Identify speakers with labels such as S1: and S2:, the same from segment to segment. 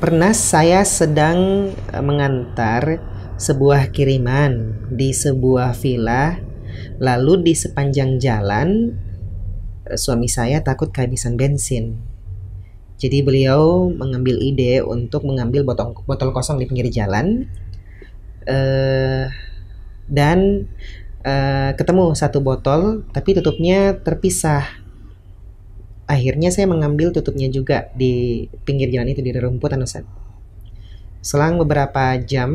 S1: Pernah saya sedang mengantar sebuah kiriman di sebuah villa, lalu di sepanjang jalan suami saya takut kehabisan bensin. Jadi beliau mengambil ide untuk mengambil botol kosong di pinggir jalan, dan ketemu satu botol tapi tutupnya terpisah. Akhirnya saya mengambil tutupnya juga di pinggir jalan itu, di rerumputan, Ustaz. Selang beberapa jam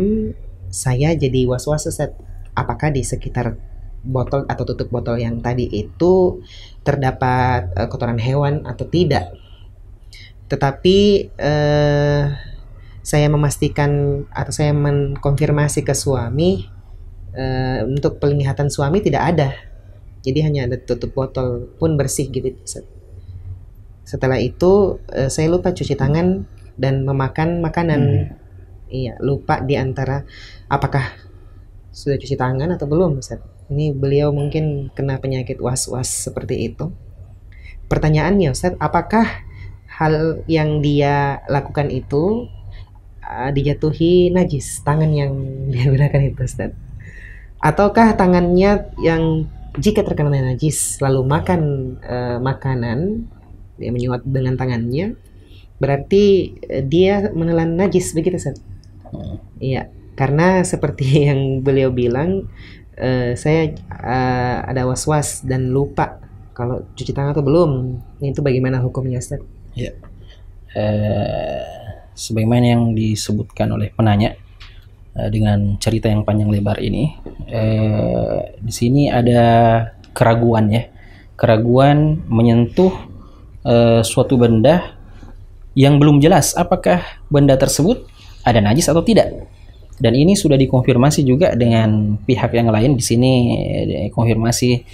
S1: saya jadi was-was, Ustaz. Apakah di sekitar botol atau tutup botol yang tadi itu terdapat kotoran hewan atau tidak? Tetapi saya memastikan atau saya mengkonfirmasi ke suami, untuk penglihatan suami tidak ada. Jadi hanya ada tutup botol pun bersih gitu, Ustaz. Setelah itu saya lupa cuci tangan dan memakan makanan. Iya, lupa di antara apakah sudah cuci tangan atau belum, Ustaz. Ini beliau mungkin kena penyakit was-was seperti itu. Pertanyaannya, Ustaz, apakah hal yang dia lakukan itu dijatuhi najis, tangan yang dia gunakan itu, Ustaz? Ataukah tangannya yang jika terkena najis lalu makan makanan, dia menyuap dengan tangannya, berarti dia menelan najis, begitu, Ustaz? Iya, karena seperti yang beliau bilang, saya ada was-was dan lupa kalau cuci tangan atau belum. Itu bagaimana hukumnya, Ustaz?
S2: Ya, sebagaimana yang disebutkan oleh penanya dengan cerita yang panjang lebar ini, di sini ada keraguan, ya, keraguan menyentuh suatu benda yang belum jelas apakah benda tersebut ada najis atau tidak. Dan ini sudah dikonfirmasi juga dengan pihak yang lain. Di sini konfirmasi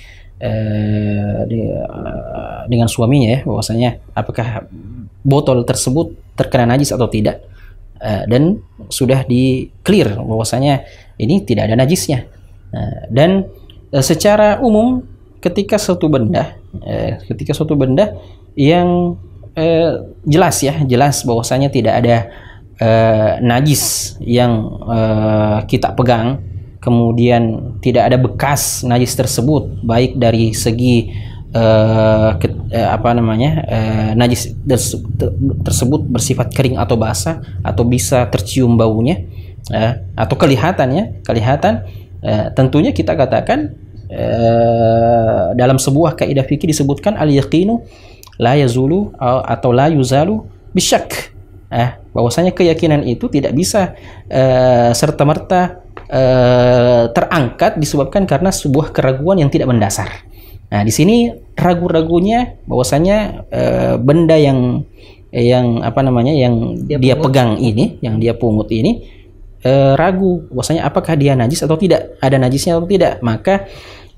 S2: dengan suaminya, ya, bahwasanya apakah botol tersebut terkena najis atau tidak. Dan sudah di clear bahwasanya ini tidak ada najisnya. Dan secara umum ketika suatu benda yang jelas, ya, jelas bahwasanya tidak ada najis yang kita pegang, kemudian tidak ada bekas najis tersebut, baik dari segi najis tersebut bersifat kering atau basah, atau bisa tercium baunya, atau kelihatan, tentunya kita katakan dalam sebuah kaidah fikih disebutkan al-yaqinu la yazulu atau la yuzalu bisyak, bahwasanya keyakinan itu tidak bisa serta-merta terangkat disebabkan karena sebuah keraguan yang tidak mendasar. Nah, di sini ragu-ragunya bahwasanya benda yang dia pegang ini, yang dia pungut ini, ragu bahwasanya apakah dia najis atau tidak, ada najisnya atau tidak. Maka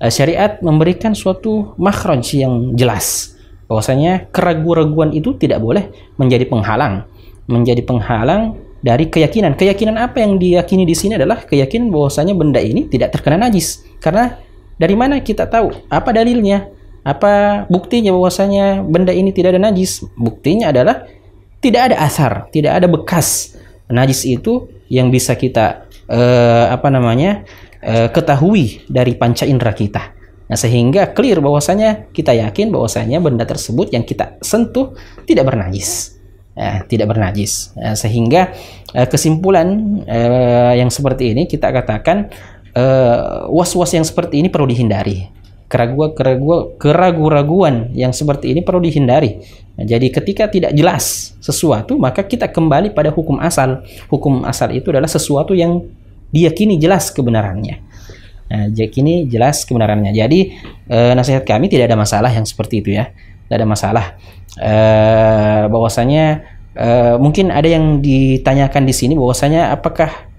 S2: syariat memberikan suatu makhraj yang jelas bahwasanya keraguan-raguan itu tidak boleh menjadi penghalang dari keyakinan. Keyakinan apa yang diyakini di sini adalah keyakinan bahwasanya benda ini tidak terkena najis. Karena dari mana kita tahu? Apa dalilnya? Apa buktinya bahwasanya benda ini tidak ada najis? Buktinya adalah tidak ada asar, tidak ada bekas najis itu yang bisa kita ketahui dari panca indera kita. Nah, sehingga clear bahwasanya kita yakin bahwasanya benda tersebut yang kita sentuh tidak bernajis. Sehingga kesimpulan yang seperti ini kita katakan was-was yang seperti ini perlu dihindari. Keraguan-raguan yang seperti ini perlu dihindari. Nah, jadi ketika tidak jelas sesuatu, maka kita kembali pada hukum asal. Hukum asal itu adalah sesuatu yang diyakini jelas kebenarannya. Jadi nasihat kami tidak ada masalah yang seperti itu, ya. Tidak ada masalah. Bahwasanya mungkin ada yang ditanyakan di sini bahwasanya apakah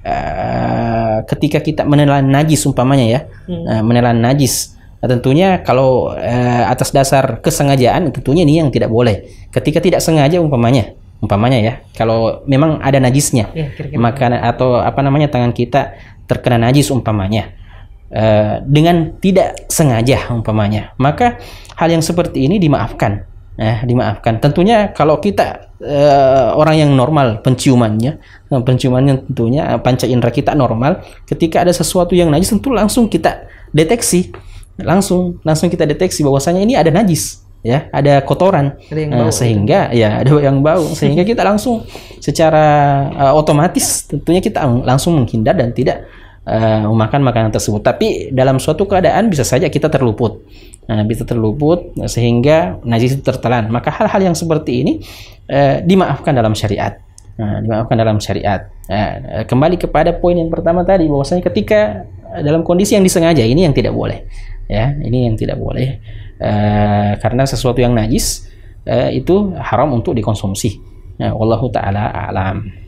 S2: ketika kita menelan najis umpamanya, ya, menelan najis, tentunya kalau atas dasar kesengajaan, tentunya ini yang tidak boleh. Ketika tidak sengaja umpamanya, ya, kalau memang ada najisnya, maka atau tangan kita terkena najis umpamanya, dengan tidak sengaja umpamanya, maka hal yang seperti ini dimaafkan. Tentunya kalau kita orang yang normal penciumannya, tentunya panca indera kita normal. Ketika ada sesuatu yang najis, tentu langsung kita deteksi, langsung kita deteksi bahwasanya ini ada najis, ya, ada kotoran,
S1: Ada yang bau,
S2: sehingga ya ada yang bau, sehingga kita langsung secara otomatis tentunya kita langsung menghindar dan tidak memakan makanan tersebut. Tapi dalam suatu keadaan bisa saja kita terluput, sehingga najis itu tertelan. Maka hal-hal yang seperti ini dimaafkan dalam syariat. Kembali kepada poin yang pertama tadi, bahwasanya ketika dalam kondisi yang disengaja, ini yang tidak boleh, ya, ini yang tidak boleh, karena sesuatu yang najis itu haram untuk dikonsumsi. Wallahu taala a'lam.